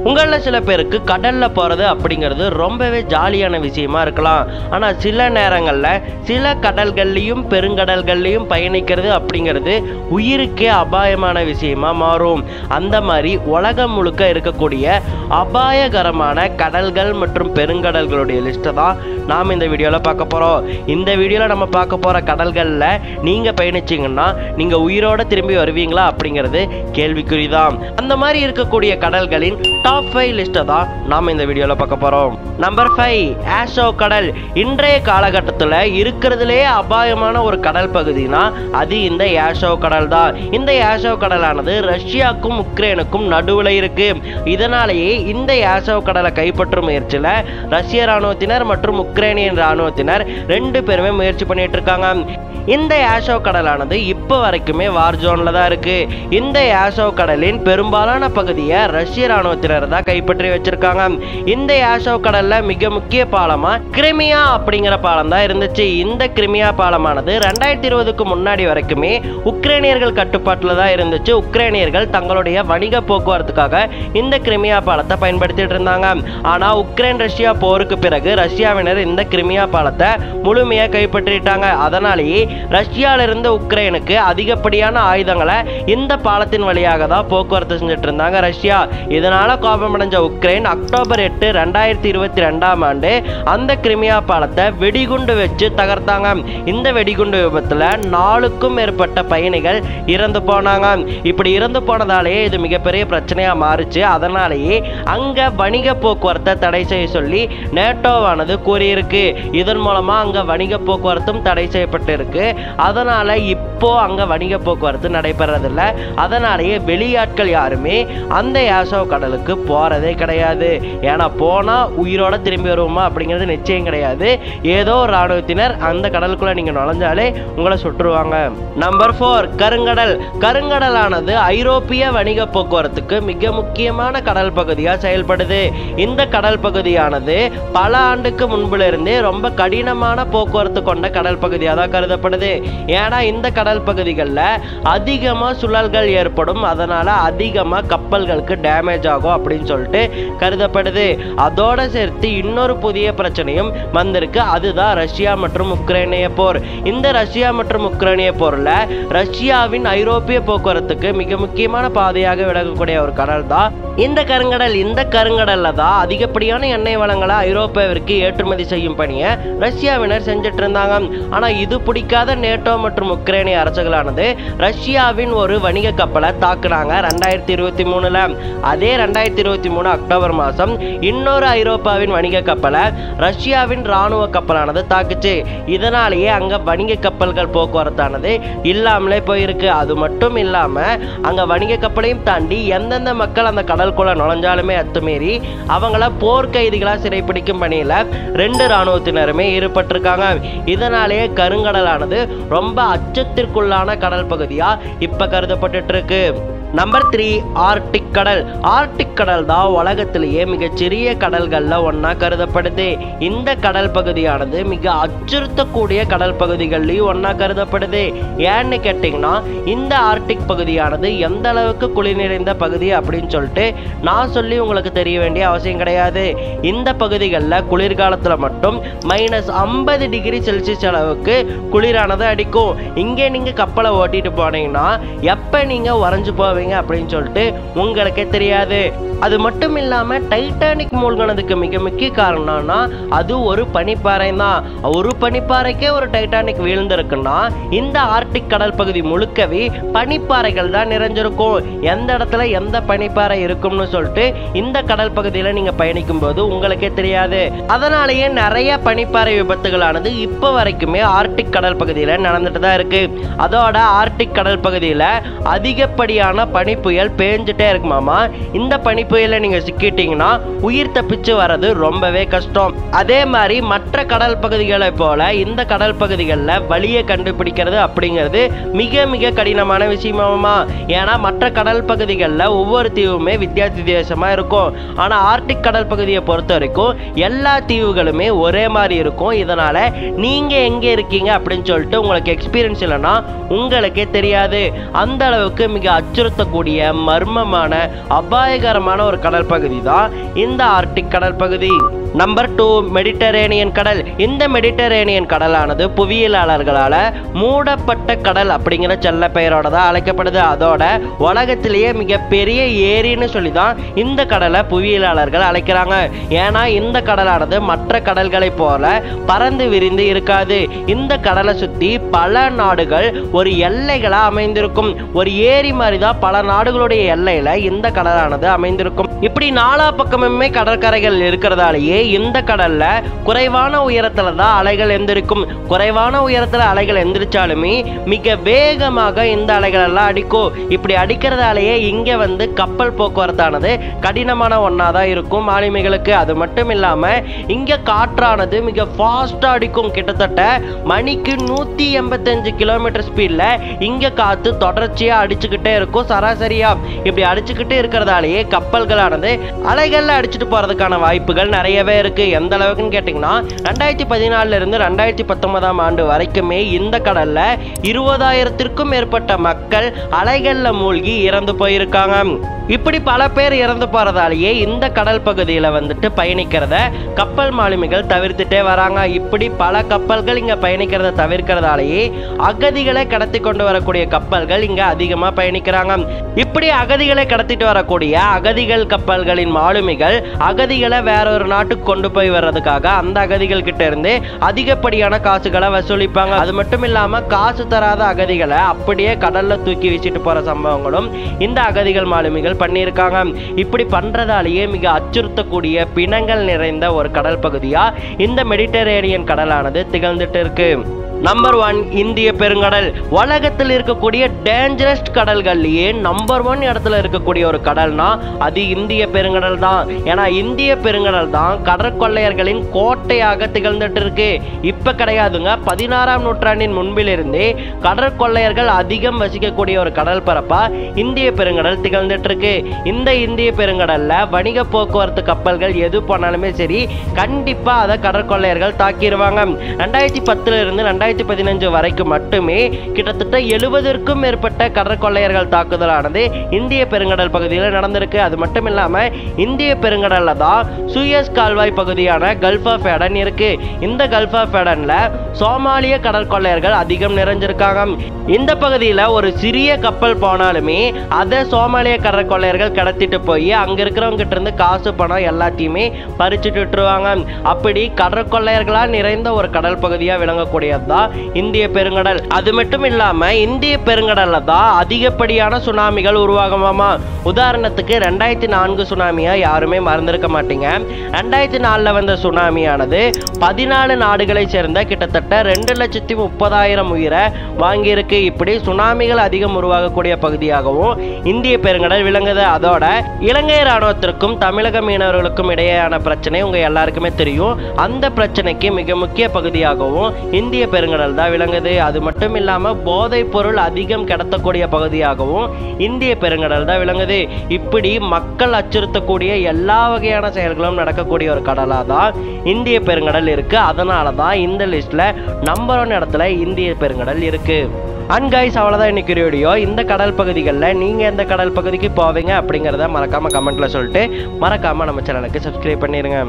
உங்கள சில பேருக்கு கடல்ல போறது அப்படிங்கிறது ரொம்பவே ஜாலியான விஷயமா இருக்கலாம். ஆனா சில நேரங்கள்ல சில கடல்கள்லயும் பெருங்கடல்கள்லயும் பயணிக்கிறது அப்படிங்கிறது உயிருக்கே அபாயமான விஷயமா மாறும். அந்த மாதிரி உலகம் முழுக்க இருக்கக்கூடிய அபாயகரமான கடல்கள் மற்றும் பெருங்கடல்களுடைய லிஸ்ட்டை தான் நாம் இந்த வீடியோவில் பார்க்க போகிறோம். இந்த வீடியோவில் நம்ம பார்க்க போகிற கடல்களில் நீங்கள் பயணிச்சிங்கன்னா நீங்கள் உயிரோட திரும்பி வருவீங்களா அப்படிங்கிறது கேள்விக்குறிதான். அந்த மாதிரி இருக்கக்கூடிய கடல்களின் டாப் 5 லிஸ்ட்டை தான் நாம் இந்த வீடியோவில் பார்க்க போகிறோம். நம்பர் 5 ஆஷோ கடல். இன்றைய காலகட்டத்தில் இருக்கிறதுலே அபாயமான ஒரு கடல் பகுதினா அது இந்த ஆஷோ கடல் தான். இந்த ஆஷோ கடலானது ரஷ்யாவுக்கும் உக்ரைனுக்கும் நடுவில் இருக்கு. இதனாலேயே இந்த ஆஷோ கடலை கைப்பற்றும் முயற்சியில் ரஷ்ய இராணுவத்தினர் மற்றும் உக்ரைனியன் இராணுவத்தினர் 2 பேருமே முயற்சி பண்ணிட்டு இருக்காங்க. இந்த ஆஷோ கடலானது இப்போ வரைக்குமே வார் ஜோனில் தான் இருக்கு. இந்த ஆஷோ கடலின் பெரும்பாலான பகுதியை ரஷ்ய இராணுவத்தினர் தான் கைப்பற்றி வச்சிருக்காங்க. இந்த ஆஷோ கடல்ல மிக முக்கிய பாலமா கிரிமியா அப்படிங்கிற பாலம் தான் இருந்துச்சு. இந்த கிரிமியா பாலமானது 2020க்கு முன்னாடி வரைக்குமே உக்ரைனியர்கள் கட்டுப்பாட்டில் தான் இருந்துச்சு. உக்ரைனியர்கள் தங்களுடைய வணிக போக்குவரத்துக்காக இந்த கிரிமியா பாலத்தை பயன்படுத்திட்டு இருந்தாங்க. ஆனா உக்ரைன் ரஷ்யா போருக்கு பிறகு ரஷ்யாவினர் இந்த கிரிமியா பாலத்தை முழுமையா கைப்பற்றிட்டாங்க. அதனாலேயே ரஷ்யாவிலிருந்து உக்ரைனுக்கு அதிகப்படியான ஆயுதங்களை இந்த பாலத்தின் வழியாக தான் போக்குவரத்து செஞ்சுட்டு இருந்தாங்க ரஷ்யா. இதனால கோபமடைஞ்ச உக்ரைன் அக்டோபர் 8, 2022ஆம் ஆண்டு அந்த கிரிமியா பாலத்தை வெடிகுண்டு வச்சு தகர்த்தாங்க. இந்த வெடிகுண்டு விபத்துல 4க்கும் மேற்பட்ட பயணிகள் இறந்து போனாங்க. இப்படி இறந்து போனதாலேயே இது மிகப்பெரிய பிரச்சனையா மாறுச்சு. அதனாலேயே அங்க வணிக போக்குவரத்தை தடை செய்ய சொல்லி நேட்டோவானது கூறியிருக்கு. இதன் மூலமா அங்க வணிக போக்குவரத்தும் தடை செய்யப்பட்டு இருக்கு. அதனால இப்போ அங்க வணிக போக்குவரத்து நடைபெறதில்லை. அதனாலேயே வெளியாட்கள் யாருமே அந்த ஆஷோ கடலுக்கு போறதே கிடையாது. ஏன்னா போனா உயிரோட திரும்பி வருவோமா அப்படிங்கிறது நிச்சயம் கிடையாது. ஏதோ ஒரு ராணுவத்தினர் அந்த கடலுக்குள்ள நீங்க நுழைஞ்சாலே உங்களை சுட்டுருவாங்க. நம்பர் 4 கருங்கடல். கருங்கடலானது ஐரோப்பிய வணிக போக்குவரத்துக்கு மிக முக்கியமான கடல் பகுதியா செயல்படுது. இந்த கடல் பகுதியானது பல ஆண்டுக்கு முன்பிலிருந்தே ரொம்ப கடினமான போக்குவரத்து கொண்ட கடல் பகுதியாக தான் கருதப்படுது. ஏன்னா இந்த கடல் பகுதிகளில் அதிகமா சுழல்கள் ஏற்படும். அதனால அதிகமா கப்பல்களுக்கு டேமேஜ் ஆகும் அப்படின்னு சொல்லிட்டு கருதப்படுது. அதோட சேர்த்து இன்னொரு புதிய பிரச்சனையும் வந்திருக்கு. அதுதான் ரஷ்யா மற்றும் உக்ரைனிய போர். இந்த ரஷ்யா மற்றும் உக்ரைனிய போர்ல ரஷ்யாவின் ஐரோப்பிய போக்குவரத்துக்கு மிக முக்கியமான பாதையாக விளங்கக்கூடிய ஒரு கடல் தான் இந்த கருங்கடல். இந்த கருங்கடல்ல தான் அதிகப்படியான எண்ணெய் வளங்களை ஐரோப்பாவிற்கு ஏற்றுமதி செய்யும் பணியை ரஷ்யாவினர் செஞ்சுட்டு இருந்தாங்க. ஆனா இது பிடிக்காத நேட்டோ மற்றும் உக்ரைனிய அரசுகளானது ரஷ்யாவின் ஒரு வணிக கப்பலை தாக்குனாங்க 2023ல. அதே 2023 அக்டோபர் மாதம் இன்னொரு ஐரோப்பாவின் வணிக கப்பலை ரஷ்யாவின் இராணுவ கப்பலானது தாக்குச்சு. இதனாலேயே அங்க வணிக கப்பல்கள் போக்குவரத்தானது இல்லாமலே போயிருக்கு. அது மட்டும் இல்லாம அங்க வணிக கப்பலையும் தாண்டி எந்தெந்த மக்கள் அந்த கடலுக்குள்ள நுழைஞ்சாலுமே அத்துமீறி அவங்கள போர்க்கைதிகளா சிறைப்பிடிக்கும் பணியில 2 இராணுவத்தினருமே ஈடுபட்டிருக்காங்க. இதனாலேயே கருங்கடலானது ரொம்ப அச்சத்திற்குள்ளான கடல் பகுதியா இப்ப கருதப்பட்டு இருக்கு. நம்பர் 3 ஆர்டிக் கடல். ஆர்டிக் கடல் தான் உலகத்திலேயே மிகச்சிறிய கடல்கள்ல ஒன்னா கருதப்படுது. இந்த கடல் பகுதியானது மிக அச்சுறுத்தக்கூடிய கடல் பகுதிகள்லயும் ஒன்னா கருதப்படுது. ஏன்னு கேட்டீங்கன்னா இந்த ஆர்டிக் பகுதியானது எந்த அளவுக்கு குளிர் நிறைந்த பகுதி அப்படின்னு சொல்லிட்டு நான் சொல்லி உங்களுக்கு தெரிய வேண்டிய அவசியம் கிடையாது. இந்த பகுதிகளில் குளிர்காலத்துல மட்டும் -50 டிகிரி செல்சியஸ் அளவுக்கு குளிரானது அடிக்கும். இங்கே நீங்க கப்பலை ஓட்டிட்டு போனீங்கன்னா எப்ப நீங்க உறைஞ்சு போவீங்க அப்படின்னு சொல்லிட்டு உங்களுக்கே தெரியாது. அது மட்டும் இல்லாம டைட்டானிக் மூழ்கினதுக்கு மிக முக்கிய காரணம்னா அது ஒரு பனிப்பாறை தான். ஒரு பனிப்பாறைக்கே ஒரு டைட்டானிக் வீழ்ந்திருக்குன்னா இந்த ஆர்டிக் கடல் பகுதி முழுக்கவே பனிப்பாறைகள் தான் நிறைஞ்சிருக்கும். எந்த இடத்துல எந்த பனிப்பாறை இருக்கும்னு சொல்லிட்டு இந்த கடல் பகுதியில நீங்க பயணிக்கும் போது உங்களுக்கே தெரியாது. அதனாலேயே நிறைய பனிப்பாறை விபத்துகளானது இப்போ வரைக்குமே ஆர்டிக் கடல் பகுதியில நடந்துட்டு தான் இருக்கு. அதோட ஆர்டிக் கடல் பகுதியில அதிகப்படியான பனி புயல் பேஞ்சிட்டே இருக்குமாமா. இந்த பனி புயல நீங்க சிக்கிட்டீங்கன்னா உயிர் தப்பிச்சு வர்றது ரொம்பவே கஷ்டம். அதே மாதிரி மற்ற கடல் பகுதிகளை போல இந்த கடல் பகுதிகளில் வழியை கண்டுபிடிக்கிறது அப்படிங்கிறது மிக மிக கடினமான விஷயமாமா. ஏன்னா மற்ற கடல் பகுதிகளில் ஒவ்வொரு தீவுமே வித்தியாசமா இருக்கும். ஆனா ஆர்டிக் கடல் பகுதியை பொறுத்த வரைக்கும் எல்லா தீவுகளுமே ஒரே மாதிரி இருக்கும். இதனால நீங்க எங்க இருக்கீங்க அப்படின்னு சொல்லிட்டு உங்களுக்கு எக்ஸ்பீரியன்ஸ் இல்லைன்னா உங்களுக்கே தெரியாது. அந்த அளவுக்கு மிக அச்சுறுத்த அச்சுறுத்தக்கூடிய மர்மமான அபாயகரமான ஒரு கடல் பகுதி தான் இந்த ஆர்க்டிக் கடல் பகுதி. நம்பர் 2, மெடிட்டரேனியன் கடல். இந்த மெடிட்டரேனியன் கடலானது புவியியலாளர்களால் மூடப்பட்ட கடல் அப்படிங்கிற செல்ல பெயரோட தான் அழைக்கப்படுது. அதோட உலகத்திலேயே மிகப்பெரிய ஏரின்னு சொல்லி தான் இந்த கடலை புவியியலாளர்கள் அழைக்கிறாங்க. ஏன்னா இந்த கடலானது மற்ற கடல்களை போல பறந்து விரிந்து இருக்காது. இந்த கடலை சுற்றி பல நாடுகள் ஒரு எல்லைகளா அமைந்திருக்கும். ஒரு ஏரி மாதிரி தான் பல நாடுகளுடைய எல்லையில இந்த கடலானது அமைந்திருக்கும். இப்படி நாலா பக்கமுமே கடற்கரைகள் இருக்கிறதாலேயே இந்த கடல்ல குறைவான உயரத்துல தான் அலைகள் எந்திருக்கும். குறைவான உயரத்துல அலைகள் எந்திரிச்சாலுமே மிக வேகமாக இந்த அலைகள் எல்லாம் அடிக்கும். இப்படி அடிக்கிறதாலேயே இங்க வந்து கப்பல் போக்குவரத்தானது கடினமான ஒன்னாதான் இருக்கும் மாலுமிகளுக்கு. அது மட்டும் இல்லாம இங்க காற்றானது மிக ஃபாஸ்டா அடிக்கும். கிட்டத்தட்ட மணிக்கு 185 கிலோமீட்டர் ஸ்பீட்ல இங்க காத்து தொடர்ச்சியா அடிச்சுக்கிட்டே இருக்கும் சராசரியா. இப்படி அடிச்சுக்கிட்டே இருக்கிறதாலேயே கப்பல்களானது அலைகள்ல அடிச்சுட்டு போறதுக்கான வாய்ப்புகள் நிறையவே இருக்கு. எந்த அளவுக்குன்னு கேட்டீங்கன்னா 2014 இருந்து 2019 ஆண்டு வரைக்குமே இந்த கடல்ல 20,000க்கும் மேற்பட்ட மக்கள் அலைகள்ல மூழ்கி இறந்து போயிருக்காங்க. இப்படி பல பேர் இறந்து போறதாலேயே இந்த கடல் பகுதியில வந்துட்டு பயணிக்கிறத கப்பல் மாலுமிகள் தவிர்த்துட்டே வராங்க. இப்படி பல கப்பல்கள் இங்க பயணிக்கிறத தவிர்க்கிறதாலேயே அகதிகளை கடத்தி கொண்டு வரக்கூடிய கப்பல்கள் இங்க அதிகமா பயணிக்கிறாங்க. இப்படி அகதிகளை கடத்திட்டு வரக்கூடிய அகதிகள் கப்பல்களின் மாலுமிகள் அகதிகளை வேற ஒரு நாட்டுக்கு கொண்டு போய் வர்றதுக்காக அந்த அகதிகள் கிட்ட இருந்து அதிகப்படியான காசுகளை வசூலிப்பாங்க. அது மட்டும் இல்லாம காசு தராத அகதிகளை அப்படியே கடல்ல தூக்கி வீசிட்டு போற சம்பவங்களும் இந்த அகதிகள் மாலுமிகள் பண்ணியிருக்காங்க. இப்படி பண்றதாலேயே மிக அச்சுறுத்தக்கூடிய பிணங்கள் நிறைந்த ஒரு கடல் பகுதியா இந்த மெடிட்டரேனியன் கடலானது திகழ்ந்துட்டு இருக்கு. நம்பர் 1, இந்திய பெருங்கடல். உலகத்தில் இருக்கக்கூடிய டேஞ்சரஸ் கடல்கள்லயே நம்பர் 1 இடத்துல இருக்கக்கூடிய ஒரு கடல்னா அது இந்திய பெருங்கடல் தான். ஏன்னா இந்திய பெருங்கடல் தான் கடற்கொள்ளையர்களின் கோட்டையாக திகழ்ந்துட்டு இருக்கு. இப்ப கிடையாதுங்க, 16ஆம் நூற்றாண்டின் முன்பிலிருந்தே கடற்கொள்ளையர்கள் அதிகம் வசிக்கக்கூடிய ஒரு கடல் பரப்பா இந்திய பெருங்கடல் திகழ்ந்துட்டு இருக்கு. இந்த இந்திய பெருங்கடல்ல வணிக போக்குவரத்து கப்பல்கள் எது போனாலுமே சரி கண்டிப்பா அதை கடற்கொள்ளையர்கள் தாக்கிடுவாங்க. 2010 இருந்து 2015 வரைக்கும் மட்டுமே கிட்டத்தட்ட 70க்கும் மேற்பட்ட கடற்கொள்ளையர்கள் தாக்குதலானது இந்திய பெருங்கடல் பகுதியில் நடந்திருக்கு. அது மட்டும் இல்லாம இந்திய பெருங்கடல்ல தான் சூயஸ் கால்வாய் பகுதியான கல்ஃப் ஆஃப் ஏடன் இருக்கு. இந்த கல்ஃப் ஆஃப் ஏடன்ல சோமாலிய கடற்கொள்ளையர்கள் அதிகம் நிறைஞ்சிருக்காங்க. இந்த பகுதியில் ஒரு சிறிய கப்பல் போனாலுமே அதை சோமாலிய கடற்கொள்ளையர்கள் கடத்திட்டு போய் அங்க இருக்கிறவங்க கிட்ட இருந்து காசு பணம் எல்லாத்தையுமே பறிச்சுட்டு விட்டுருவாங்க. அப்படி கடற்கொள்ளையர்களால் நிறைந்த ஒரு கடல் பகுதியா விளங்கக்கூடியது இந்திய பெருங்கடல். அது மட்டும் இல்லாம இந்திய பெருங்கடல்ல தான் அதிகப்படியான சுனாமிகள் உருவாகுமாமா. உதாரணத்துக்கு 2004 சுனாமியா யாருமே மறந்திருக்க மாட்டீங்க. 2004 வந்த சுனாமியானது 14 நாடுகளை சேர்ந்த கிட்டத்தட்ட 2,30,000 உயிரை வாங்கியிருக்கு. இப்படி சுனாமிகள் அதிகம் உருவாகக்கூடிய பகுதியாகவும் இந்திய பெருங்கடல் விளங்குது. அதோட இலங்கை ராணுவத்திற்கும் தமிழக மீனவர்களுக்கும் இடையேயான பிரச்சனை உங்க எல்லாருக்குமே தெரியும். அந்த பிரச்சனைக்கு மிக முக்கிய பகுதியாகவும் இந்திய பெருங்கடல் தான் விளங்குது. அது மட்டும் இல்லாம போதைப் பொருள் அதிகம் கடத்தக்கூடிய பகுதியாகவும் இந்திய பெருங்கடல் தான் விளங்குது. இப்படி மக்கள் அச்சுறுத்தக்கூடிய எல்லா வகையான செயல்களும் நடக்கக்கூடிய ஒரு கடலா தான் இந்திய பெருங்கடல் இருக்கு. அதனால தான் இந்த லிஸ்ட்ல நம்பர் 1 இடத்துல இந்திய பெருங்கடல் இருக்கு. அண்ட் கைஸ், அவ்வளோதான் இன்னைக்கு வீடியோ. இந்த கடல் பகுதிகளில் நீங்கள் எந்த கடல் பகுதிக்கு போவீங்க அப்படிங்கிறத மறக்காமல் கமெண்ட்டில் சொல்லிட்டு மறக்காமல் நம்ம சேனலுக்கு சப்ஸ்கிரைப் பண்ணிடுங்க.